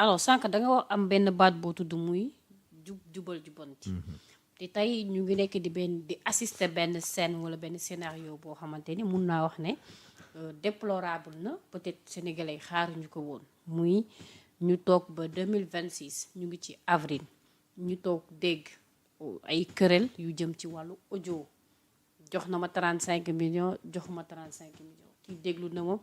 alors sànq da nga wax am benn baat boo tudd muy jubal jubanti. te tey ñu ngi nekk di assister benn scène wala benn scénario boo xamante ni mun naa wax ne déplorable na peut-être sénégalais yi xaaruñu ko woon muy ñu toog ba 2026 ñu ngi ci avril ñu toog dégg ay querelle yu jëm ci wàllu audio jox na ma 35 millions joxuma 35 millions kii déglu na ma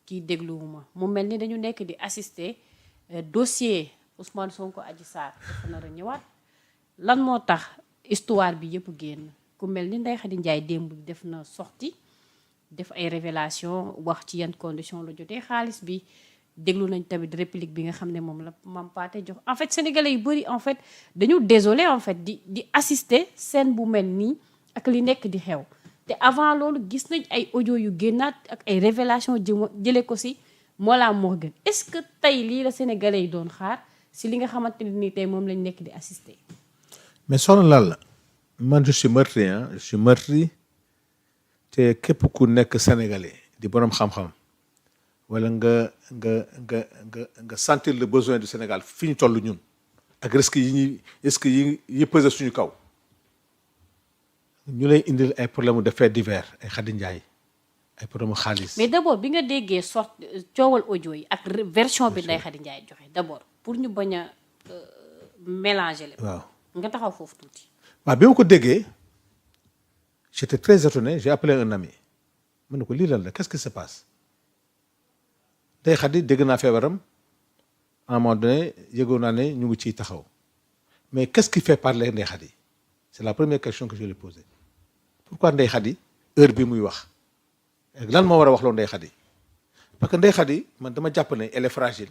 kii dégluwuma mu mel ni dañu nekk di assister dossier Ousmane Sonko Adji Sarr dafa nar a ñëwaat lan moo tax histoire bi yëpp génn ku mel ni Ndeye Khady Ndiaye démb def na sortie def ay révélation wax ci yan condition la jotee xaalis bi déglu nañ tamit réplique bi nga xam ne moom la Mame Pathé jox en fait sénégalais yu bëri en fait dañu désolé en fait di assister scène bu mel nii ak li nekk di xew te avant loolu gis nañ ay audio yu génnaat ak ay révélation jële ko si Mollah Morgun est-ce que tey lii la sénégalais yi doon xaar si li nga xamante ni tey moom lañ nekk di assister. mais soxna Lalla man je suis meurtri te képp ku nekk sénégalais di borom xam-xam wala nga sentir le besoin du Sénégal fi ñu toll ñun ak risques yi pesé suñu kaw ñu lay indil ay problème de faits divers ay Khady Ndiaye ay problème xaalis. mais d'abord bi nga déggee coowal audio yi ak version bi Ndeye Khady Ndiaye joxe d'abord pour ñu bañ a mélanger leen. waaw nga taxaw foofu tuuti. waaw bi ma ko déggee j'étais très étonné j'ai appelé un ami ma ne ko lii lan la qu'est-ce qui se passe Ndeye Khady dégg naa feebaram à un moment donné yëgoon naa ne ñu ngi ciy taxaw mais qu'est-ce qui fait parler Ndeye Khady c'est la première question que je lui ai posée pourquoi Ndeye Khady heure bi muy wax lan moo war a wax loo Ndeye Khady parce que Ndeye Khady man dama jàpp ne elle est fragile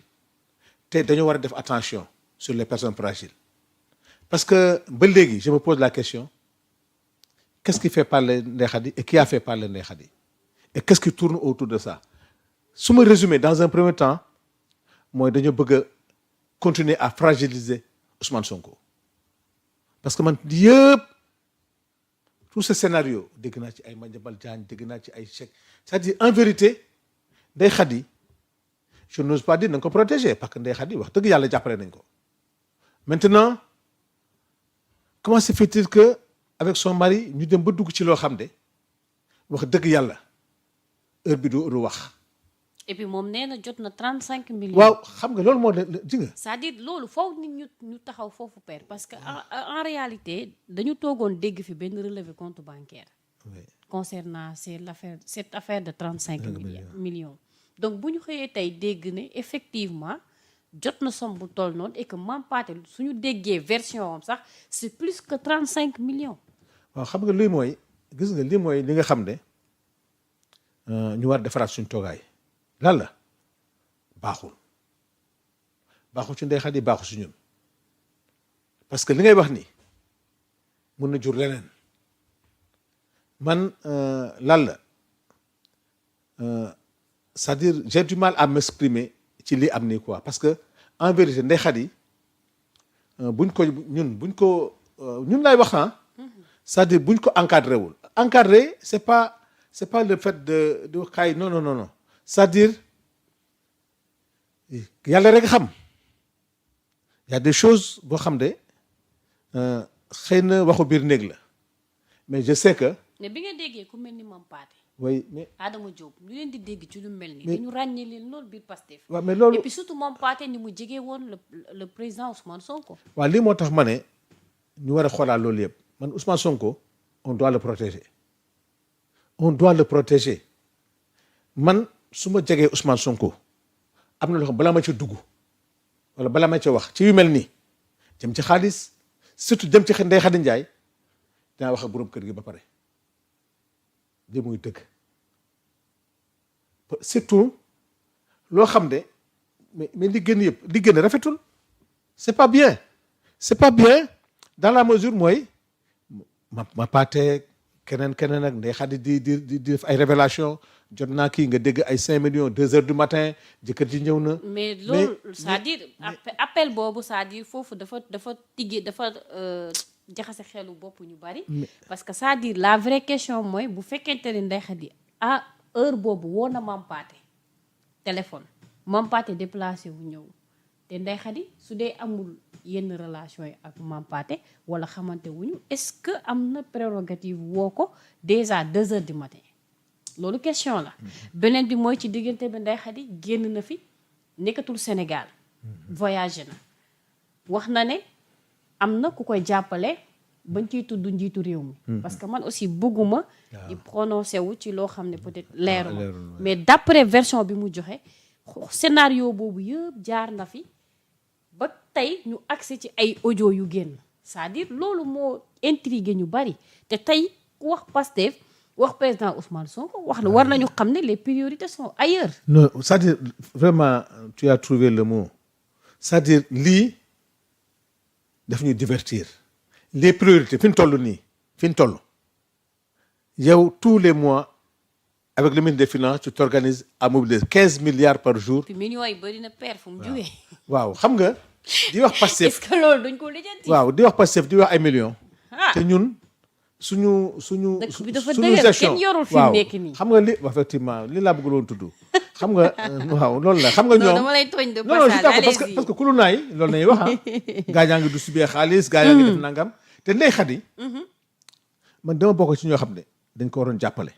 te dañoo war a def attention sur les personnes fragiles parce que ba léegi je me pose la question qu'est-ce qui fait parler Ndeye Khady et qui a fait parler Ndeye Khady et qu'est-ce qui tourne autour de ça su ma résumé dans un premier temps mooy dañoo bëgg a continuer à fragiliser Ousmane Sonko parce que man yëpp tout ce scénario dégg naa ci ay Madiambal Diagne dégg naa ci ay chèques c'est-à-dire en vérité Ndeye Khady je n'ose pas dire nañ ko protéger parce que Ndeye Khady wax dëgg yàlla jàppale nañ ko maintenant comment se fait-il que avec son mari ñu dem ba dugg ci loo xam ne wax dëgg yàlla heure bi du wax. et puis moom nee na jot na 35 millions. waaw xam nga loolu moo di nga. c'est-à-dire loolu foofu nit ñu taxaw foofu père parce que en réalité dañu toogoon dégg fi benn relevé compte bancaire. oui. concernant cette affaire de 35 millions. donc bu ñu xëyee tey dégg ne effectivement jot na somme bu toll noonu et que Mame Pathé suñu déggee version am sax c'est plus que 35 millions. waaw xam nga lii mooy gis nga lii mooy li nga xam ne ñu war defaraat suñu toogaay. lan la baaxul ci Ndeye Khady baaxul si ñun parce que li ngay wax ni mun na jur leneen man lan la c'est-à-dire j'ai du mal à m'exprimer ci lii am nii quoi parce que en vérité Ndeye Khady buñ ko ñun lay wax c'est-à-dire buñ ko encadré wul encadré c'est pas le fait de xaay non c'est-à-dire yàlla rek xam y a des choses boo xam ne xëy na waxu biir néeg la mais je sais que. mais bi nga déggee ku mel ni Mame Pathé. oui mais Adama Diop ñu leen di dégg ci lu mel ni. dañu ràññee leen loolu biir Pastef. waaw mais loolu et puis surtout Mame Pathé ni mu jege woon le président Ousmane Sonko. waaw lii moo tax ma ne ñu war a xoolaat loolu yëpp man Ousmane Sonko on doit le protéger man. su ma jegee Ousmane Sonko am na loo xam balaa ma ca dugg wala balaa ma ca wax ci yu mel nii jëm ci xaalis surtout jëm ci Ndeye Khady Ndiaye dinaa wax ak borom kër gi ba pare li muy dëgg surtout loo xam ne mais li gën rafetul c'est pas bien dans la mesure mooy ma Pathé keneen ak Ndeye Khady di def ay révélation jot naa kii nga dégg ay 5 millions 2 heures du matin jëkkër ji ñëw na. mais loolu c'est-à-dire appel boobu c'est-à-dire foofu dafa jaxase xelu bopp ñu bari. parce que c'est-à-dire la vraie question mooy bu fekkente ne Ndeye Khady heure boobu woo na Mame Pathé téléphone Mame Pathé déplacé wu ñëw te Ndeye Khady su dee amul yenn relation yi ak Mame Pathé wala xamante wuñu est-ce que am na prérogative woo ko déjà 2 heures du matin loolu question la. beneen bi mooy ci diggante bi Ndeye Khady génn na fi nekkatul Sénégal voyagé na wax na ne am na ku koy jàppale bañ ciy tudd njiitu réew mi. parce que man aussi bëgguma di prononcé wu ci loo xam ne peut-être leeruma mais d'après version bi mu joxe scénario boobu yëpp jaar na fi ba tey ñu accès ci ay audio yu génn c'est-à-dire loolu moo intrigué ñu bari te tey ku wax Pastef wax président Ousmane Sonko wax na war nañu xam ne les priorités sont ailleurs. non c'est-à-dire vraiment tu as trouvé le mot c'est-à-dire lii daf ñuy divertir les priorités fi ñu toll nii fi ñu toll yow tous les mois avec le ministre des Finances tu t'organises à mobiliser 15 milliards par jour. puis millions yi bëri na père fu mu jógee. waaw xam nga di wax Pastef est-ce que loolu duñ ko lijjanti. waaw di wax Pastef di wax ay millions. te ñun suñu dëkk bi dafa dëgër kenn yorul fi mu nekk nii. xam nga li effectivement li laa bëgg loon tudd xam nga waaw loolu la xam nga ñoom non dama lay tooñ de non passage parce que ku lu naay loolu nañuy wax gaa yaa ngi du subee xaalis gaa yaa ngi def nangam te Ndeye Khady man dama bokk ci ñoo xam ne dañ ko waroon jàppale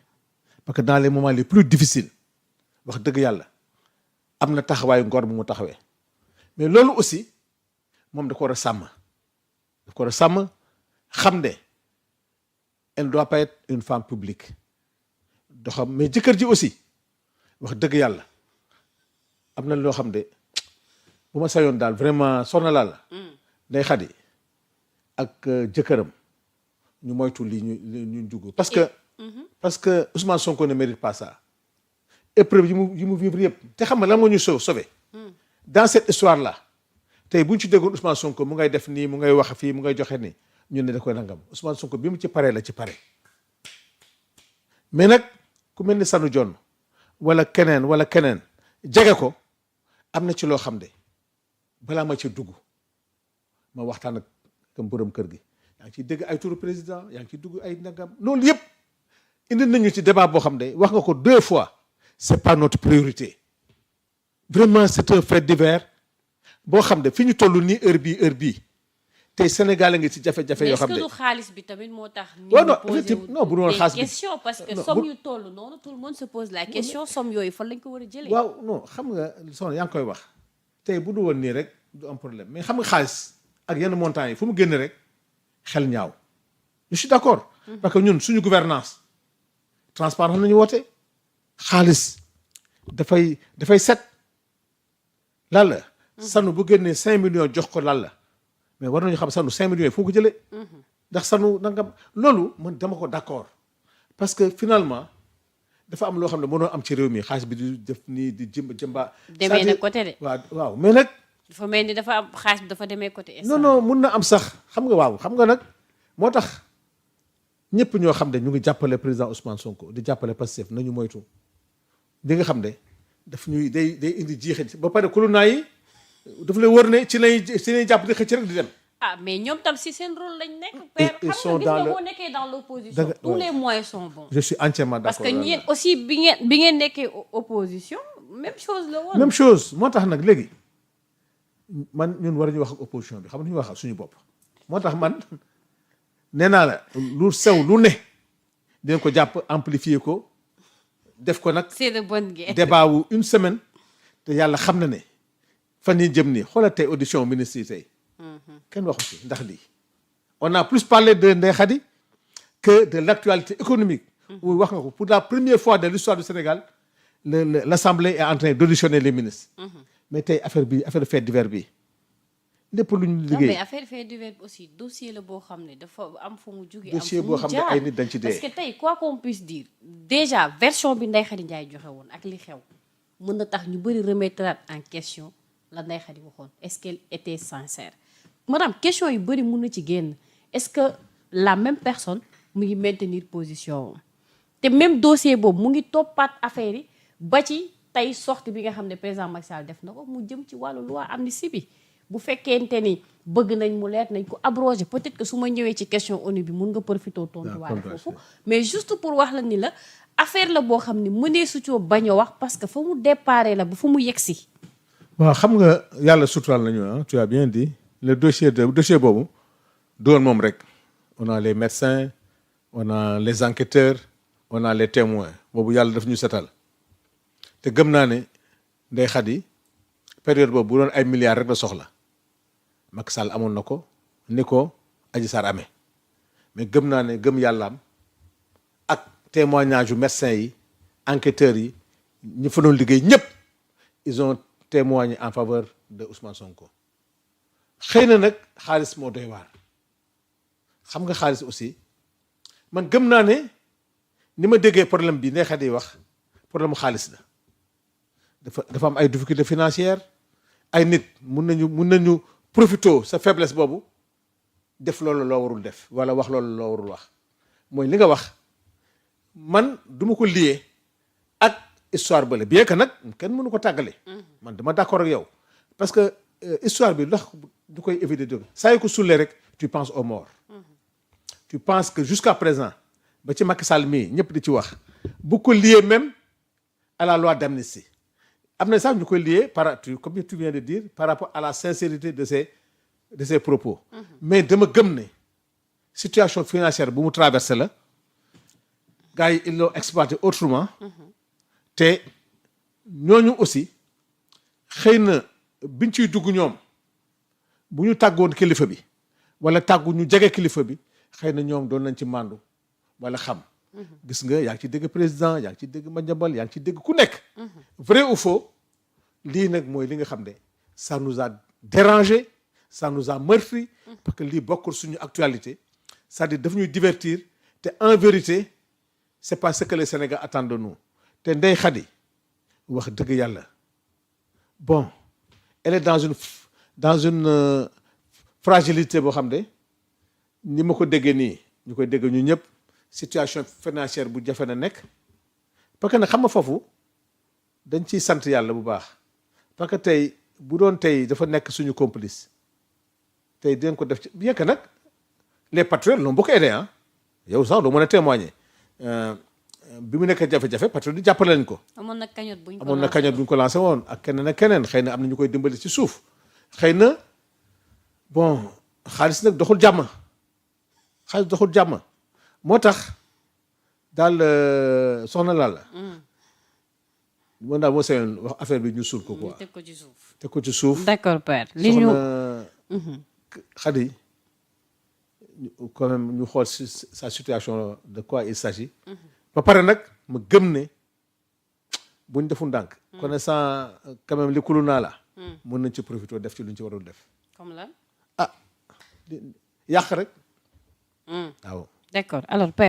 parce que dans les moments les plus difficiles wax dëgg yàlla am na taxawaayu ngor bu mu taxawee mais loolu aussi moom da ko war a sàmm daf ko war a sàmm xam ne elle ne doit pas être une femme publique doxam mais jëkkër ji aussi wax dëgg yàlla am na loo xam ne bu ma sayoon daal vraiment soxna laa la Ndeye Khady ak jëkkëram ñu moytu lii ñu jugg parce que Ousmane Sonko ne mérite pas ça épreuve yi mu vivre yëpp te xam nga lan moo ñu sauvé dans cette histoire là tey bu ñu ci déggoon Ousmane Sonko mu ngay def nii mu ngay wax fii mu ngay joxe nii ñun ne da koy nangam Ousmane Sonko bi mu ci paree la ci pare mais nag ku mel ni Sanu Dione wala keneen jege ko am na ci loo xam ne balaa ma ci dugg ma waxtaan ak kam borom kër gi yaa ngi ciy dégg ay turu président yaa ngi ciy dugg ay nangam loolu yëpp indi nañu ci débat boo xam ne wax nga ko 2 fois c'est pas notre priorité vraiment c'est un fait divers boo xam ne fi ñu toll nii heure bii tey Sénégal a ngi ci jafe-jafe yoo xam ne est-ce que du xaalis bi tamit moo tax. non bu doon xaalis bi question parce que somme yu toll noonu tout le monde se pose la question somme yooyu fan lañ ko war a jëlee. waaw non xam nga soxna yaa ngi koy wax tey bu du woon nii rek du am problème mais xam nga xaalis ak yenn montants yi fu mu génn rek xel ñaaw je suis d'accord. parce que ñun suñu gouvernance transparence nañu woote xaalis dafay set lan la. Sanu bu génnee 5 millions jox ko lan la. mais war nañu xam Sanu 5 millions yi fu mu ko jëlee. ndax Sanu nangam loolu man dama ko d'accord parce que finalement dafa am loo xam ne mënoo am ci réew mi xaalis bi di def nii di jëmba. demee na côté de. waaw mais nag. dafa mel ni dafa am xaalis bi dafa demee côté. non mun na am sax xam nga nag moo tax ñëpp ñoo xam ne ñu ngi jàppale président Ousmane Sonko di jàppale Pastef nañu moytu di nga xam ne daf ñuy day indi jiixi ba pare kulunaa yi daf lay wër ne ci lay jàpp di xëcc rek di dem. mais ñoom tam si seen rôle lañ nekk. père xam nga gis nga boo nekkee dans l'opposition tous les moyens sont bons. je suis entièrement d'accord parce que ñeen aussi bi ngeen nekkee opposition même chose la woon. même chose moo tax nag léegi man ñun war ñu wax ak opposition bi xam nga ñu wax ak suñu bopp moo tax man nee naa la lu sew lu ne dinañ ko jàpp amplifier ko def ko nag. c'est de bonne guerre. débat wu une semaine te yàlla xam na ne fan yii jëm nii xoolal tey audition ministre yi tey. kenn waxu ci ndax lii. on a plus parlé de Ndeye Khady que de l'actualité économique. wax nga ko pour la première fois de l'histoire du Sénégal l'Assemblée est en train d'auditionner les ministres. mais tey affaire fait divers bi lépp lu ñu liggéey. mais affaire fait divers aussi dossier la boo xam ne dafa am fu mu jógee. dossier boo xam ne ay nit dañ ci dee. parce que tey quoi qu'on puisse dire déjà version bi Ndeye Khady Ndiaye joxe woon ak li xew mën na tax ñu bëri remettre en question la Ndeye Khady waxoon est-ce qu'elle était sincère. madame question yu bëri mun na ci génn est-ce que la même personne mu ngi maintenir position te même dossier boobu mu ngi toppaat affaire yi ba ci tey sortie bi nga xam ne président Macky Sall def na ko mu jëm ci wàllu loi amnistie bi bu fekkente ni bëgg nañ mu leer nañ ko abroger peut-être que su ma ñëwee ci question ONU bi mun nga profité tontu waale foofu mais juste pour wax la ni la affaire la boo xam ne mënee su coo bañ a wax parce que fa mu déparé la ba fu mu yegg si waaw xam nga yàlla suturaal nañu ah tu as bien dit le dossier boobu doon moom rek on a les médecins on a les enquêteurs on a les témoins boobu yàlla daf ñu setal te gëm naa ne Ndeye Khady période boobu bu doon ay milliards rek la soxla Macky Sall amoon na ko ni ko Adji Sarr amee mais gëm naa ne gëm yàllaam ak témoignage yu médecins yi enquêteurs yi ñi fa doon liggéey ñëpp ils ont témoigné en faveur de Ousmane Sonko xëy na nag xaalis moo doy waar xam nga xaalis aussi man gëm naa ne ni ma déggee problème bi Ndeye Khady wax problème mu xaalis la dafa am ay difficultés financières ay nit mun nañu profito sa faiblesse boobu def loolu loo warul def wala wax loolu loo warul wax mooy li nga wax man duma ko lié ak histoire bële bien que nag kenn mënu ko tàggale man dama d'accord ak yow parce que histoire bi ndax du koy éviter de saa yu ko sullee rek tu penses aux morts tu penses que jusqu'à présent ba ci Macky Sall mii ñëpp di ci wax bu ko lié même à la loi d'amnistie am na sax ñu koy lié comme tu viens de dire par rapport à la sincérité de ses propos mais dama gëm ne situation financière bu mu traversé la gars yi ils l'ont exploité autrement te ñooñu aussi xëy na biñ ciy dugg ñoom bu ñu tàggoon kilifa bi wala tàggu ñu jege kilifa bi xëy na ñoom doon nañ ci màndu wala xam gis nga yaa ngi ci dégg président yaa ngi ci dégg Madiambal yaa ngi ci dégg ku nekk vrai ou faux lii nag mooy li nga xam ne ça nous a dérangé ça nous a meurtri parce que lii bokkul suñu actualité c'est-à-dire daf ñuy divertir te en vérité c'est pas ce que les Sénégalais attendent de nous te Ndeye Khady wax dëgg yàlla bon elle est dans une fragilité boo xam ne ni ma ko déggee nii ñu koy dégg ñu ñëpp situation financière bu jafe na nekk parce que nag xam nga foofu dañ ciy sant yàlla bu baax parce que tey bu doon tey dafa nekk suñu complice tey dinañ ko def ci bien que nag les patriotes l'ont beaucoup aidé ah yow sax doo mën a témoigner bi mu nekk jafe-jafe patriote yi jàppale lañ ko. amoon na cagnotte bu ñu ko lancé woon ak keneen ak keneen xëy na am na ñu koy dimbali ci suuf xëy na bon xaalis nag doxul jàmm moo tax daal soxna Lalla. mën naa moo sañoon wax affaire bi ñu suul ko quoi. teg ko ci suuf. d'accord père li ñu Khady quand même ñu xool sa situation de quoi il s'agit ba pare nag ma gëm ne buñ defu ndànk connaissant quand même li kulu naa la mën nañ ci profiter def ci luñ ci warul def comme lan yàq rek waaw d'accord alors père